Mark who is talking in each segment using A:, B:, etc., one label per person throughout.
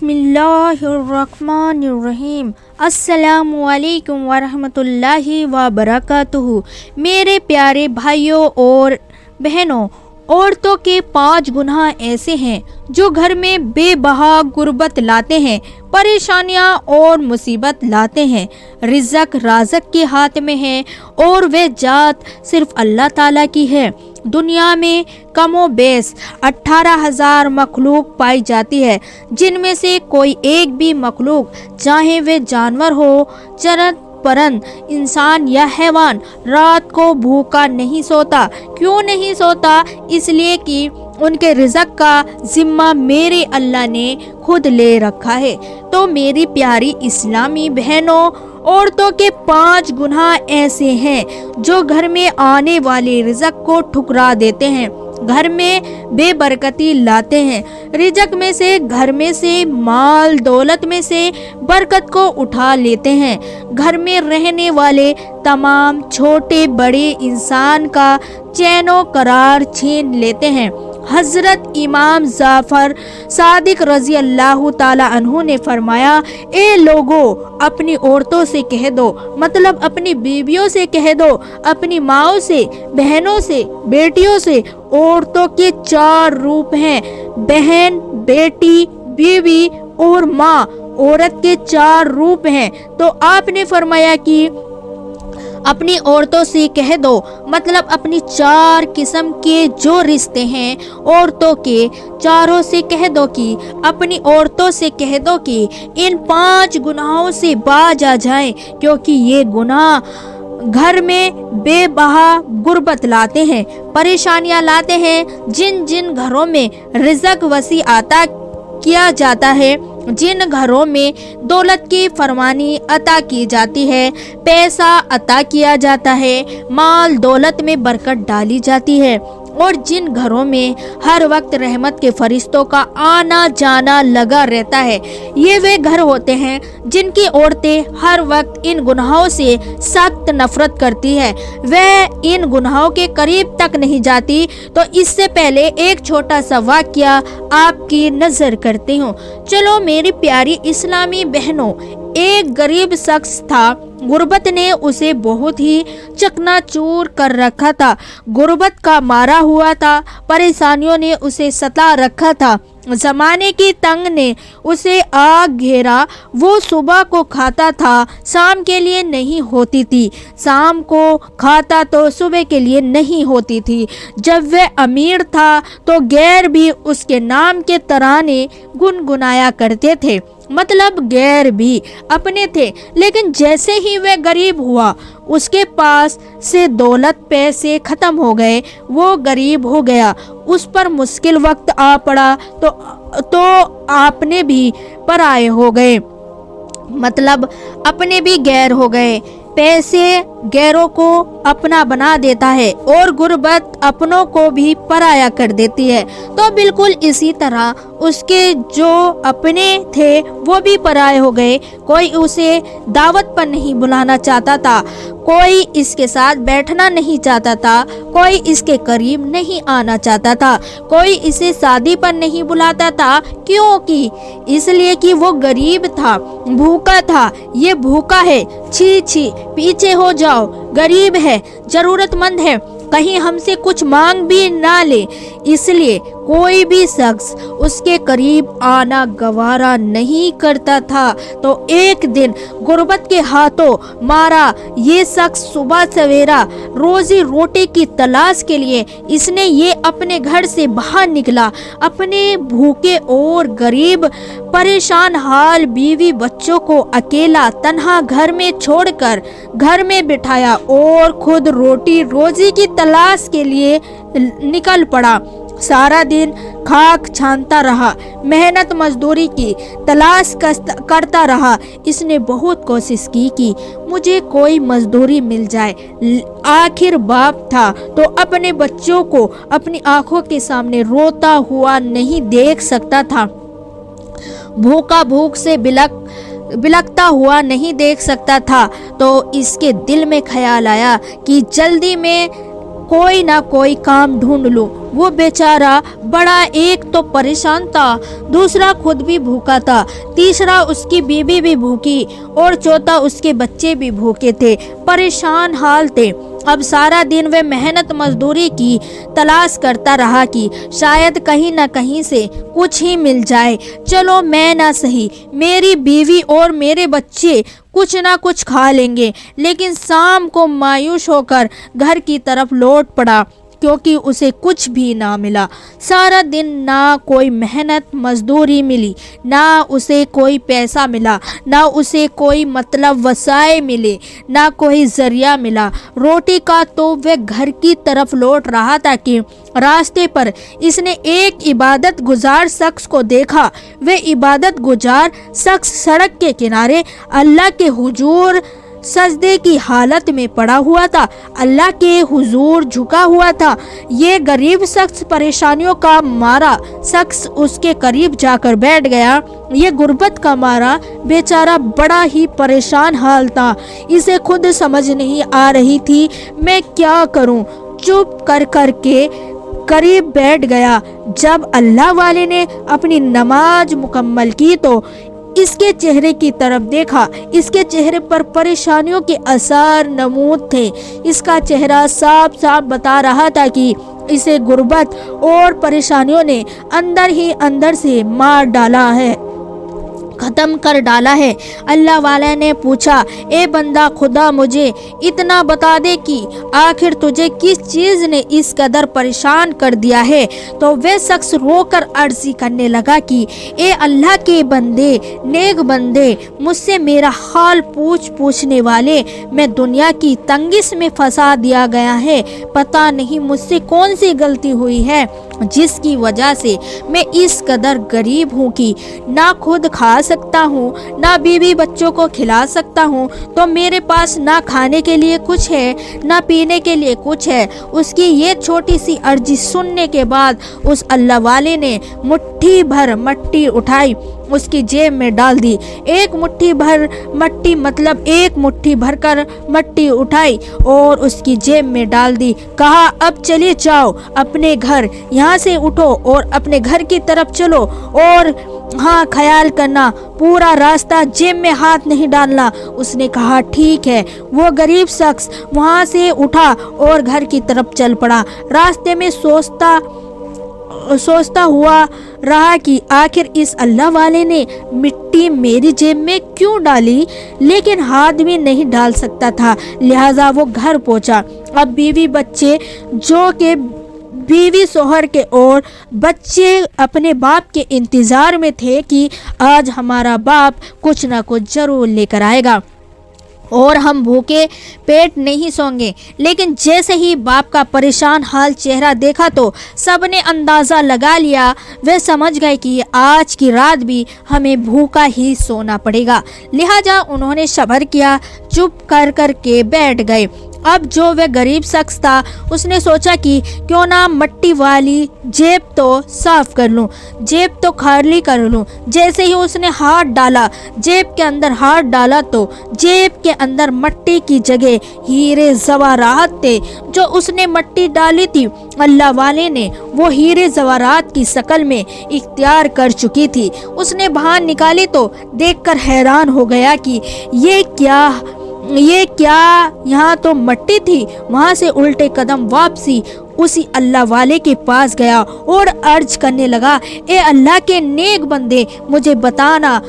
A: बिस्मिल्लाहिर्रहमानिर्रहीम। अस्सलामुअलैकुम वरहमतुल्लाहि वबरकातुहू। मेरे प्यारे भाइयों और बहनों, औरतों के 5 गुनाह ऐसे हैं जो घर में बेबहा गुर्बत लाते हैं, परेशानियां और मुसीबत लाते हैं। रिज़्क राज़क के हाथ में है और वह जात सिर्फ अल्लाह ताला की है। दुनिया में कमो बेस 18,000 मखलूक पाई जाती है, जिनमें से कोई एक भी मखलूक, चाहे वे जानवर हो, चरंद परंद, इंसान या हैवान, रात को भूखा नहीं सोता। क्यों नहीं सोता? इसलिए कि उनके रिज़्क का जिम्मा मेरे अल्लाह ने खुद ले रखा है। तो मेरी प्यारी इस्लामी बहनों, औरतों के 5 गुनाह ऐसे हैं जो घर में आने वाले रिज़्क को ठुकरा देते हैं, घर में बेबरकती लाते हैं। रिज़्क में से, घर में से, माल दौलत में से बरकत को उठा लेते हैं। घर में रहने वाले तमाम छोटे बड़े इंसान का चैनो करार छीन लेते हैं। हजरत इमाम जाफर सादिक रजी अल्लाह ताला अन्हु ने फरमाया, ए लोगो, अपनी औरतों से कह दो, मतलब अपनी बीवियों से कह दो, अपनी माओ से, बहनों से, बेटियों से, औरतों के 4 रूप हैं, बहन, बेटी, बीवी और माँ। औरत के 4 रूप हैं। तो आपने फरमाया कि अपनी औरतों से कह दो, मतलब अपनी 4 किस्म के जो रिश्ते हैं औरतों के, चारों से कह दो कि अपनी औरतों से कह दो कि इन 5 गुनाहों से बाज आ जाएं, क्योंकि ये गुनाह घर में बेबहा गुर्बत लाते हैं, परेशानियां लाते हैं। जिन जिन घरों में रिज़्क वसी अता किया जाता है, जिन घरों में दौलत की फरमानी अता की जाती है, पैसा अता किया जाता है, माल दौलत में बरकत डाली जाती है, और जिन घरों में हर वक्त रहमत के फरिश्तों का आना जाना लगा रहता है, ये वे घर होते हैं जिनकी औरतें हर वक्त इन गुनाहों से सख्त नफरत करती है, वह इन गुनाहों के करीब तक नहीं जाती। तो इससे पहले एक छोटा सा वाकया आपकी नजर करती हूँ। चलो मेरी प्यारी इस्लामी बहनों, एक गरीब शख्स था, गुर्बत ने उसे बहुत ही चकनाचूर कर रखा था, गुर्बत का मारा हुआ था, परेशानियों ने उसे सता रखा था, जमाने की तंग ने उसे आग घेरा। वो सुबह को खाता था, शाम के लिए नहीं होती थी, शाम को खाता तो सुबह के लिए नहीं होती थी। जब वह अमीर था तो गैर भी उसके नाम के तराने गुनगुनाया करते थे, मतलब गैर भी अपने थे। लेकिन जैसे ही वह गरीब हुआ, उसके पास से दौलत पैसे खत्म हो गए, वो गरीब हो गया, उस पर मुश्किल वक्त आ पड़ा तो आपने भी पराये हो गए, मतलब अपने भी गैर हो गए। पैसे गैरों को अपना बना देता है और गुर्बत अपनों को भी पराया कर देती है। तो बिल्कुल इसी तरह उसके जो अपने थे वो भी पराये हो गए। कोई उसे दावत पर नहीं बुलाना चाहता था, कोई इसके साथ बैठना नहीं चाहता था, कोई इसके करीब नहीं आना चाहता था, कोई इसे शादी पर नहीं बुलाता था। क्योंकि इसलिए कि वो गरीब था, भूखा था। ये भूखा है, छी छी, पीछे हो जाओ, गरीब है, जरूरतमंद है, कहीं हमसे कुछ मांग भी ना ले। इसलिए कोई भी शख्स उसके करीब आना गवारा नहीं करता था। तो एक दिन गुर्बत के हाथों मारा ये शख्स सुबह सवेरा रोजी रोटी की तलाश के लिए इसने ये अपने घर से बाहर निकला, अपने भूखे और गरीब परेशान हाल बीवी बच्चों को अकेला तन्हा घर में छोड़कर घर में बिठाया और खुद रोटी रोजी की तलाश के लिए निकल पड़ा। सारा दिन खाक छानता रहा, मेहनत मजदूरी की तलाश करता रहा। इसने बहुत कोशिश की कि मुझे कोई मजदूरी मिल जाए। आखिर बाप था तो अपने बच्चों को अपनी आंखों के सामने रोता हुआ नहीं देख सकता था, भूखा भूख से बिलखता हुआ नहीं देख सकता था। तो इसके दिल में ख्याल आया कि जल्दी में कोई ना कोई काम ढूंढ लूं। वो बेचारा बड़ा एक तो परेशान था, दूसरा खुद भी भूखा था, तीसरा उसकी बीवी भी भूखी और चौथा उसके बच्चे भी भूखे थे, परेशान हाल थे। अब सारा दिन वे मेहनत मजदूरी की तलाश करता रहा कि शायद कहीं ना कहीं से कुछ ही मिल जाए। चलो मैं ना सही, मेरी बीवी और मेरे बच्चे कुछ ना कुछ खा लेंगे। लेकिन शाम को मायूस होकर घर की तरफ लौट पड़ा क्योंकि उसे कुछ भी ना मिला। सारा दिन ना कोई मेहनत मजदूरी मिली, ना उसे कोई पैसा मिला, ना उसे कोई मतलब वसाए मिले, ना कोई जरिया मिला रोटी का। तो वह घर की तरफ लौट रहा था कि रास्ते पर इसने एक इबादत गुजार शख्स को देखा। वह इबादत गुजार शख्स सड़क के किनारे अल्लाह के हुजूर सजदे की हालत में पड़ा हुआ था, अल्लाह के हुजूर झुका हुआ था। ये गरीब शख्स परेशानियों का मारा शख्स उसके करीब जाकर बैठ गया। ये गुर्बत का मारा बेचारा बड़ा ही परेशान हाल था। इसे खुद समझ नहीं आ रही थी मैं क्या करूं। चुप कर के करीब बैठ गया। जब अल्लाह वाले ने अपनी नमाज मुकम्मल की तो इसके चेहरे की तरफ देखा। इसके चेहरे पर परेशानियों के असर नमूद थे। इसका चेहरा साफ साफ बता रहा था कि इसे गुर्बत और परेशानियों ने अंदर ही अंदर से मार डाला है, ख़त्म कर डाला है। अल्लाह वाला ने पूछा, ए बंदा, खुदा मुझे इतना बता दे कि आखिर तुझे किस चीज़ ने इस कदर परेशान कर दिया है। तो वह शख्स रोकर अर्जी करने लगा कि ए अल्लाह के बंदे, नेक बंदे, मुझसे मेरा हाल पूछने वाले, मैं दुनिया की तंगिस में फंसा दिया गया है। पता नहीं मुझसे कौन सी गलती हुई है जिसकी वजह से मैं इस कदर गरीब हूँ कि ना खुद खा सकता हूँ, ना बीवी बच्चों को खिला सकता हूँ। तो मेरे पास ना खाने के लिए कुछ है, ना पीने के लिए कुछ है। उसकी ये छोटी सी अर्जी सुनने के बाद उस अल्लाह वाले ने मुट्ठी भर मट्टी उठाई, उसकी जेब में डाल दी। एक मुट्ठी भर मट्टी मतलब एक मुट्ठी भरकर मट्टी उठाई और उसकी जेब में डाल दी। कहा, अब चले जाओ अपने घर, यहाँ से उठो और अपने घर की तरफ चलो। और हाँ, ख्याल करना पूरा रास्ता जेब में हाथ नहीं डालना। उसने कहा, ठीक है। वो गरीब शख्स वहाँ से उठा और घर की तरफ चल पड़ा। रास्ते में सोचता हुआ रहा कि आखिर इस अल्लाह वाले ने मिट्टी मेरी जेब में क्यों डाली, लेकिन हाथ भी नहीं डाल सकता था। लिहाजा वो घर पहुंचा। अब बीवी बच्चे, जो के बीवी शोहर के और बच्चे अपने बाप के इंतज़ार में थे कि आज हमारा बाप कुछ ना कुछ ज़रूर लेकर आएगा और हम भूखे पेट नहीं सोंगे। लेकिन जैसे ही बाप का परेशान हाल चेहरा देखा तो सबने अंदाज़ा लगा लिया। वे समझ गए कि आज की रात भी हमें भूखा ही सोना पड़ेगा। लिहाजा उन्होंने सब्र किया, चुप कर के बैठ गए। अब जो वह गरीब शख्स था उसने सोचा कि क्यों ना मट्टी वाली जेब तो साफ कर लूं, जेब तो खाली कर लूं। जैसे ही उसने हाथ डाला, जेब के अंदर हाथ डाला तो जेब के अंदर मट्टी की जगह हीरे जवाहरात थे। जो उसने मट्टी डाली थी अल्लाह वाले ने वो हीरे जवाहरात की शक्ल में इख्तियार कर चुकी थी। उसने बाहर निकाली तो देखकर हैरान हो गया कि ये क्या, यहाँ तो मट्टी थी। वहाँ से उल्टे कदम वापसी उसी अल्लाह वाले के पास गया और अर्ज करने लगा, ए अल्लाह के नेक बंदे, मुझे बताना,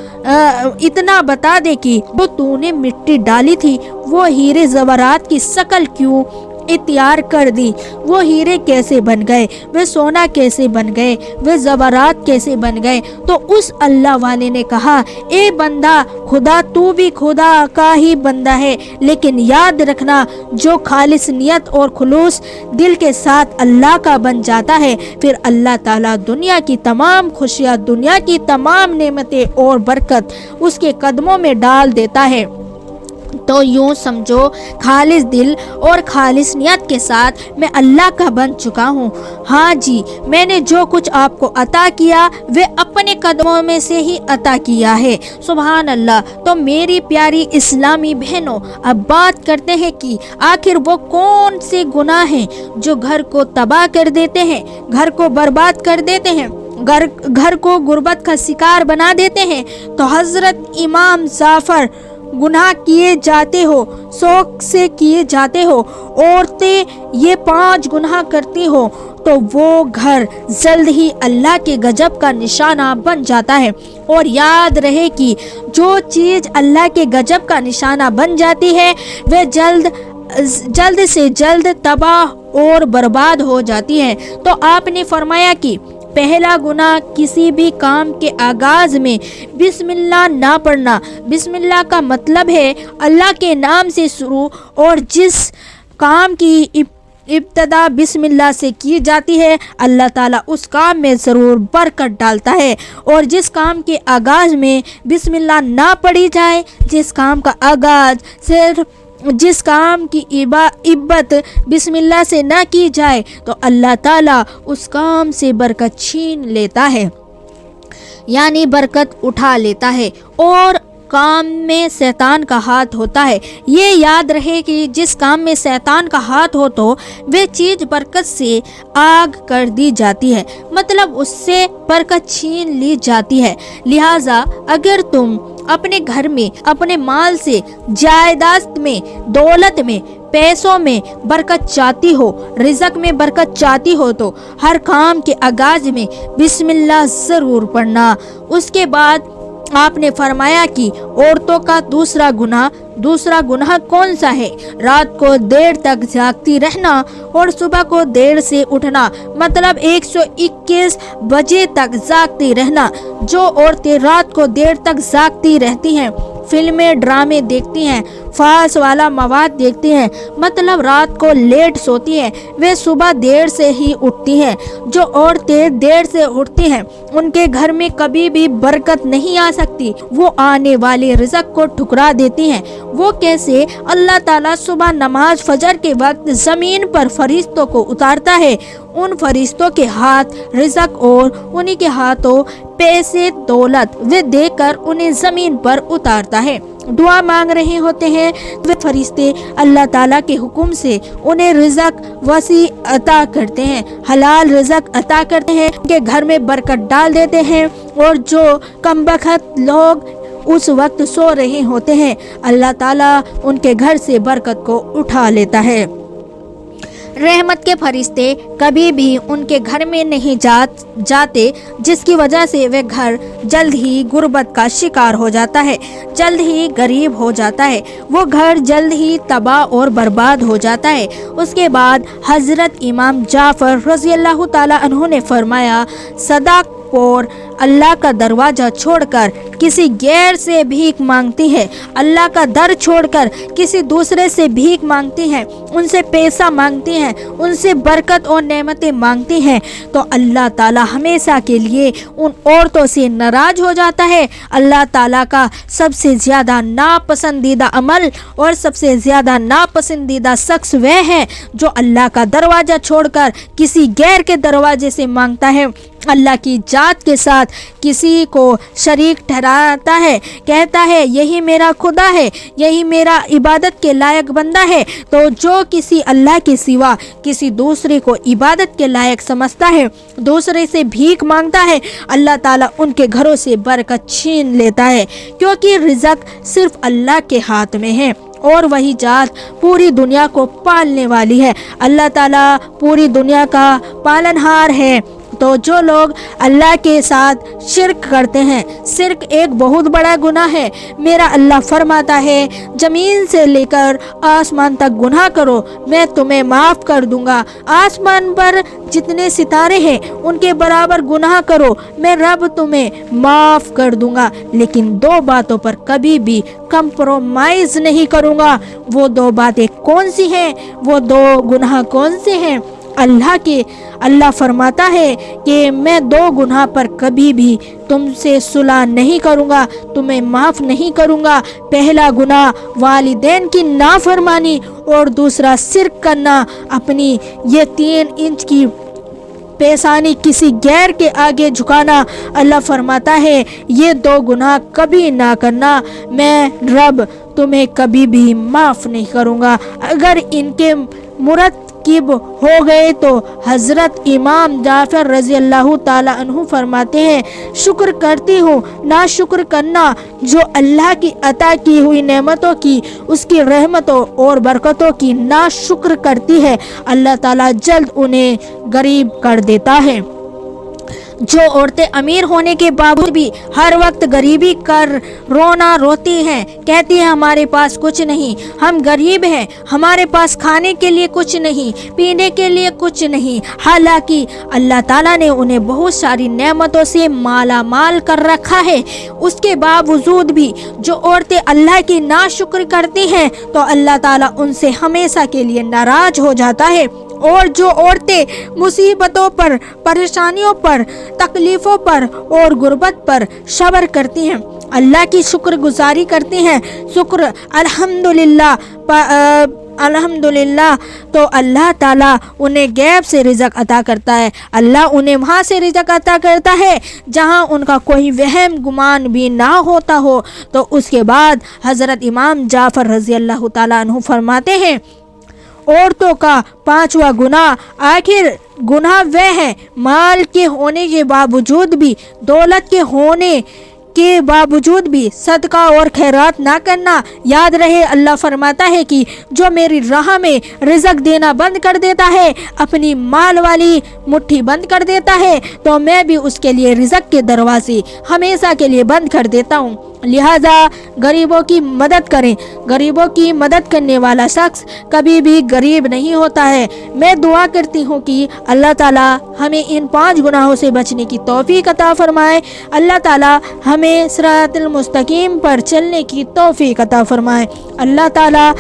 A: इतना बता दे कि वो तूने मिट्टी डाली थी वो हीरे जवाहरात की शक्ल क्यों इख्तियार कर दी। वो हीरे कैसे बन गए, वे सोना कैसे बन गए, वे जवाहरात कैसे बन गए। तो उस अल्लाह वाले ने कहा, ए बंदा, खुदा तू भी खुदा का ही बंदा है, लेकिन याद रखना जो खालिस नियत और खुलूस दिल के साथ अल्लाह का बन जाता है, फिर अल्लाह ताला दुनिया की तमाम खुशियाँ, दुनिया की तमाम नेमतें और बरकत उसके कदमों में डाल देता है। تو یوں سمجھو خالص دل اور خالص نیت کے ساتھ میں اللہ کا بن چکا ہوں۔ ہاں جی، میں نے جو کچھ آپ کو عطا کیا وہ اپنے قدموں میں سے ہی عطا کیا ہے۔ سبحان اللہ۔ تو میری پیاری اسلامی بہنوں، اب بات کرتے ہیں کہ آخر وہ کون سے گناہ ہیں جو گھر کو تباہ کر دیتے ہیں، گھر کو برباد کر دیتے ہیں، گھر کو غربت کا شکار بنا دیتے ہیں۔ تو حضرت امام جعفر، گناہ کیے جاتے ہو، شوق سے کیے جاتے ہو، عورتیں یہ 5 گناہ کرتی ہو تو وہ گھر جلد ہی اللہ کے غضب کا نشانہ بن جاتا ہے۔ اور یاد رہے کہ جو چیز اللہ کے غضب کا نشانہ بن جاتی ہے وہ جلد سے جلد تباہ اور برباد ہو جاتی ہے۔ تو آپ نے فرمایا کہ پہلا گناہ کسی بھی کام کے آغاز میں بسم اللہ نہ پڑھنا۔ بسم اللہ کا مطلب ہے اللہ کے نام سے شروع، اور جس کام کی ابتدا بسم اللہ سے کی جاتی ہے اللہ تعالیٰ اس کام میں ضرور برکت ڈالتا ہے، اور جس کام کے آغاز میں بسم اللہ نہ پڑھی جائے، جس کام کا آغاز جس کام کی عبادت بسم اللہ سے نہ کی جائے تو اللہ تعالیٰ اس کام سے برکت چھین لیتا ہے، یعنی برکت اٹھا لیتا ہے، اور کام میں شیطان کا ہاتھ ہوتا ہے۔ یہ یاد رہے کہ جس کام میں شیطان کا ہاتھ ہو تو وہ چیز برکت سے آگ کر دی جاتی ہے، مطلب اس سے برکت چھین لی جاتی ہے۔ لہٰذا اگر تم اپنے گھر میں، اپنے مال سے، جائیداد میں، دولت میں، پیسوں میں برکت چاہتی ہو، رزق میں برکت چاہتی ہو تو ہر کام کے آغاز میں بسم اللہ ضرور پڑھنا۔ اس کے بعد آپ نے فرمایا کہ عورتوں کا دوسرا گناہ کون سا ہے؟ رات کو دیر تک جاگتی رہنا اور صبح کو دیر سے اٹھنا، مطلب 121 بجے تک جاگتی رہنا۔ جو عورتیں رات کو دیر تک جاگتی رہتی ہیں، فلمیں ڈرامے دیکھتی ہیں، فحش والا مواد دیکھتی ہیں، مطلب رات کو لیٹ سوتی ہیں، وہ صبح دیر سے ہی اٹھتی ہیں۔ جو عورتیں دیر سے اٹھتی ہیں ان کے گھر میں کبھی بھی برکت نہیں آ سکتی، وہ آنے والے رزق کو ٹھکرا دیتی ہیں۔ وہ کیسے؟ اللہ تعالیٰ صبح نماز فجر کے وقت زمین پر فرشتوں کو اتارتا ہے، ان فرشتوں کے ہاتھ رزق اور انہی کے ہاتھوں پیسے دولت وہ دے کر انہیں زمین پر اتارتا ہے۔ دعا مانگ رہے ہوتے ہیں وہ فرشتے اللہ تعالیٰ کے حکم سے انہیں رزق وسیع عطا کرتے ہیں، حلال رزق عطا کرتے ہیں، ان کے گھر میں برکت ڈال دیتے ہیں، اور جو کم بخت لوگ اس وقت سو رہے ہوتے ہیں اللہ تعالیٰ ان کے گھر سے برکت کو اٹھا لیتا ہے۔ رحمت کے فرشتے کبھی بھی ان کے گھر میں نہیں جاتے، جس کی وجہ سے وہ گھر جلد ہی غربت کا شکار ہو جاتا ہے، جلد ہی غریب ہو جاتا ہے، وہ گھر جلد ہی تباہ اور برباد ہو جاتا ہے۔ اس کے بعد حضرت امام جعفر رضی اللہ تعالیٰ عنہ نے فرمایا، صدق اور اللہ کا دروازہ چھوڑ کر کسی غیر سے بھیک مانگتی ہے، اللہ کا در چھوڑ کر کسی دوسرے سے بھیک مانگتی ہیں، ان سے پیسہ مانگتی ہیں، ان سے برکت اور نعمتیں مانگتی ہیں، تو اللہ تعالیٰ ہمیشہ کے لیے ان عورتوں سے ناراض ہو جاتا ہے۔ اللہ تعالیٰ کا سب سے زیادہ ناپسندیدہ عمل اور سب سے زیادہ ناپسندیدہ شخص وہ ہے جو اللہ کا دروازہ چھوڑ کر کسی غیر کے دروازے سے مانگتا ہے، اللہ کی ذات کے ساتھ کسی کو شریک ٹھہراتا ہے، کہتا ہے یہی میرا خدا ہے، یہی میرا عبادت کے لائق بندہ ہے۔ تو جو کسی اللہ کے سوا کسی دوسرے کو عبادت کے لائق سمجھتا ہے، دوسرے سے بھیک مانگتا ہے، اللہ تعالیٰ ان کے گھروں سے برکت چھین لیتا ہے، کیونکہ رزق صرف اللہ کے ہاتھ میں ہے، اور وہی ذات پوری دنیا کو پالنے والی ہے۔ اللہ تعالیٰ پوری دنیا کا پالنہار ہے۔ تو جو لوگ اللہ کے ساتھ شرک کرتے ہیں، شرک ایک بہت بڑا گناہ ہے۔ میرا اللہ فرماتا ہے، زمین سے لے کر آسمان تک گناہ کرو میں تمہیں معاف کر دوں گا، آسمان پر جتنے ستارے ہیں ان کے برابر گناہ کرو میں رب تمہیں معاف کر دوں گا، لیکن 2 باتوں پر کبھی بھی کمپرومائز نہیں کروں گا۔ وہ 2 باتیں کون سی ہیں؟ وہ 2 گناہ کون سے ہیں؟ اللہ فرماتا ہے کہ میں 2 گناہ پر کبھی بھی تم سے صلح نہیں کروں گا، تمہیں معاف نہیں کروں گا۔ پہلا گناہ والدین کی نافرمانی اور دوسرا شرک کرنا، اپنی یہ 3 انچ کی پیشانی کسی غیر کے آگے جھکانا۔ اللہ فرماتا ہے یہ 2 گناہ کبھی نہ کرنا، میں رب تمہیں کبھی بھی معاف نہیں کروں گا۔ اگر ان کے مرتکب ہو گئے تو حضرت امام جعفر رضی اللہ تعالی عنہ فرماتے ہیں، شکر کرتی ہوں، ناشکر کرنا جو اللہ کی عطا کی ہوئی نعمتوں کی، اس کی رحمتوں اور برکتوں کی ناشکر کرتی ہے، اللہ تعالی جلد انہیں غریب کر دیتا ہے۔ جو عورتیں امیر ہونے کے باوجود بھی ہر وقت غریبی کر رونا روتی ہیں، کہتی ہیں ہمارے پاس کچھ نہیں، ہم غریب ہیں، ہمارے پاس کھانے کے لیے کچھ نہیں، پینے کے لیے کچھ نہیں، حالانکہ اللہ تعالیٰ نے انہیں بہت ساری نعمتوں سے مالا مال کر رکھا ہے، اس کے باوجود بھی جو عورتیں اللہ کی ناشکر کرتی ہیں تو اللہ تعالیٰ ان سے ہمیشہ کے لیے ناراض ہو جاتا ہے۔ اور جو عورتیں مصیبتوں پر، پریشانیوں پر، تکلیفوں پر اور غربت پر صبر کرتی ہیں، اللہ کی شکر گزاری کرتی ہیں، الحمدللہ، تو اللہ تعالیٰ انہیں غیب سے رزق عطا کرتا ہے۔ اللہ انہیں وہاں سے رزق عطا کرتا ہے جہاں ان کا کوئی وہم گمان بھی نہ ہوتا ہو۔ تو اس کے بعد حضرت امام جعفر رضی اللہ تعالیٰ عنہ فرماتے ہیں، عورتوں کا 5واں گناہ، آخر گناہ وہ ہے مال کے ہونے کے باوجود بھی، دولت کے ہونے کے باوجود بھی صدقہ اور خیرات نہ کرنا۔ یاد رہے اللہ فرماتا ہے کہ جو میری راہ میں رزق دینا بند کر دیتا ہے، اپنی مال والی مٹھی بند کر دیتا ہے، تو میں بھی اس کے لیے رزق کے دروازے ہمیشہ کے لیے بند کر دیتا ہوں۔ لہذا غریبوں کی مدد کریں، غریبوں کی مدد کرنے والا شخص کبھی بھی غریب نہیں ہوتا ہے۔ میں دعا کرتی ہوں کہ اللہ تعالیٰ ہمیں ان 5 گناہوں سے بچنے کی توفیق عطا فرمائے، اللہ تعالیٰ ہمیں صراط المستقیم پر چلنے کی توفیق عطا فرمائے، اللہ تعالیٰ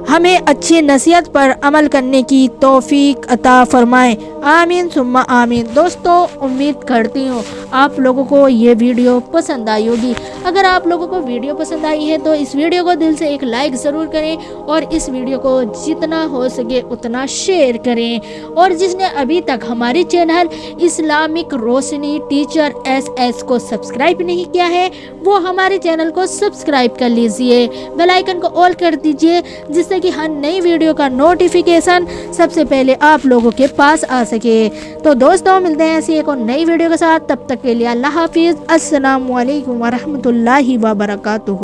A: ہمیں اچھی نصیحت پر عمل کرنے کی توفیق عطا فرمائے، آمین ثم آمین۔ دوستو، امید کرتی ہوں آپ لوگوں کو یہ ویڈیو پسند آئی ہوگی۔ اگر آپ لوگوں کو ویڈیو پسند آئی ہے تو اس ویڈیو کو دل سے ایک لائک ضرور کریں، اور اس ویڈیو کو جتنا ہو سکے اتنا شیئر کریں، اور جس نے ابھی تک ہماری چینل اسلامک روشنی ٹیچر SS کو سبسکرائب نہیں کیا ہے وہ ہمارے چینل کو سبسکرائب کر لیجئے، بیل آئیکن کو آل کر دیجئے، جس سے کہ ہر نئی ویڈیو کا نوٹیفیکیشن سب سے پہلے آپ لوگوں کے پاس آ سکے۔ تو دوستوں، ملتے ہیں ایسی ایک اور نئی ویڈیو کے ساتھ، تب تک کے لیے اللہ حافظ، السلام علیکم ورحمۃ اللہ وبرکاتہ۔